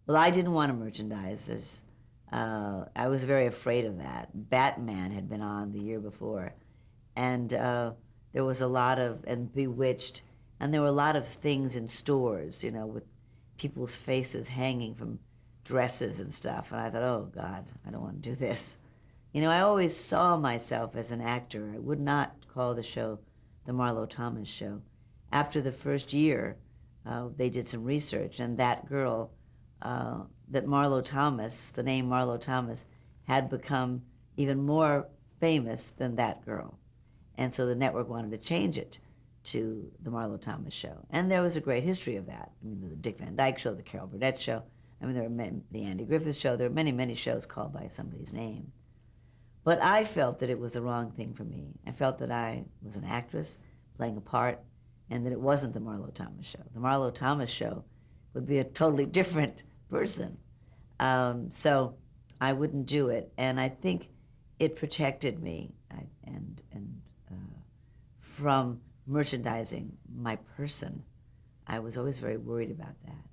Well, I didn't want to merchandise. I was very afraid of that. Batman had been on the year before, and there was a lot of, and Bewitched, and there were a lot of things in stores, you know, with people's faces hanging from dresses and stuff. And I thought, oh, God, I don't want to do this. You know, I always saw myself as an actor. I would not call the show the Marlo Thomas show. After the first year, they did some research, and that girl, that Marlo Thomas, the name Marlo Thomas, had become even more famous than that girl. And so the network wanted to change it to the Marlo Thomas show. And there was a great history of that. I mean, the Dick Van Dyke show, the Carol Burnett show. I mean, there were many, the Andy Griffith show. There were many, many shows called by somebody's name. But I felt that it was the wrong thing for me. I felt that I was an actress playing a part, and that it wasn't the Marlo Thomas show. The Marlo Thomas show would be a totally different person. So I wouldn't do it, and I think it protected me from merchandising my person. I was always very worried about that.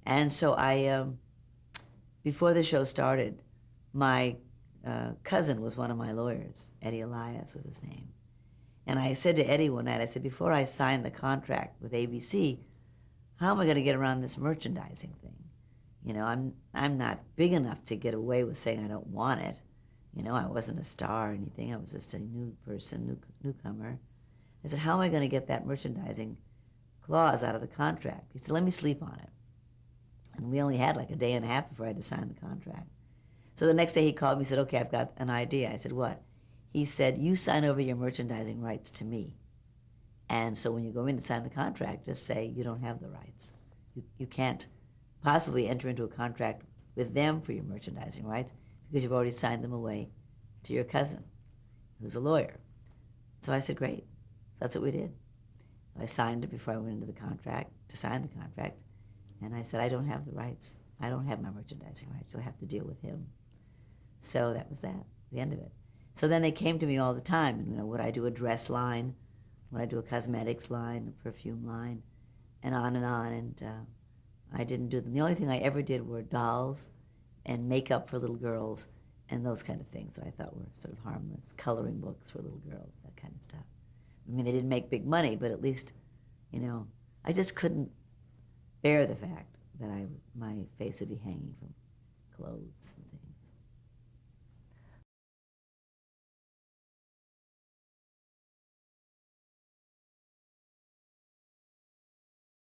And so before the show started, my cousin was one of my lawyers. Eddie Elias was his name. And I said to Eddie one night, I said, before I sign the contract with ABC, how am I going to get around this merchandising thing? You know, I'm not big enough to get away with saying I don't want it. You know, I wasn't a star or anything. I was just a new person, newcomer. I said, how am I going to get that merchandising clause out of the contract? He said, let me sleep on it. And we only had like a day and a half before I had to sign the contract. So the next day he called me and said, okay, I've got an idea. I said, what? He said, you sign over your merchandising rights to me. And so when you go in to sign the contract, just say you don't have the rights. You can't possibly enter into a contract with them for your merchandising rights because you've already signed them away to your cousin, who's a lawyer. So I said, great. So that's what we did. I signed it before I went into the contract, to sign the contract, and I said, I don't have the rights. I don't have my merchandising rights. You'll have to deal with him. So that was that, the end of it. So then they came to me all the time, you know, would I do a dress line, would I do a cosmetics line, a perfume line, and on, and I didn't do them. The only thing I ever did were dolls and makeup for little girls and those kind of things that I thought were sort of harmless, coloring books for little girls, that kind of stuff. I mean, they didn't make big money, but at least, you know, I just couldn't bear the fact that my face would be hanging from clothes and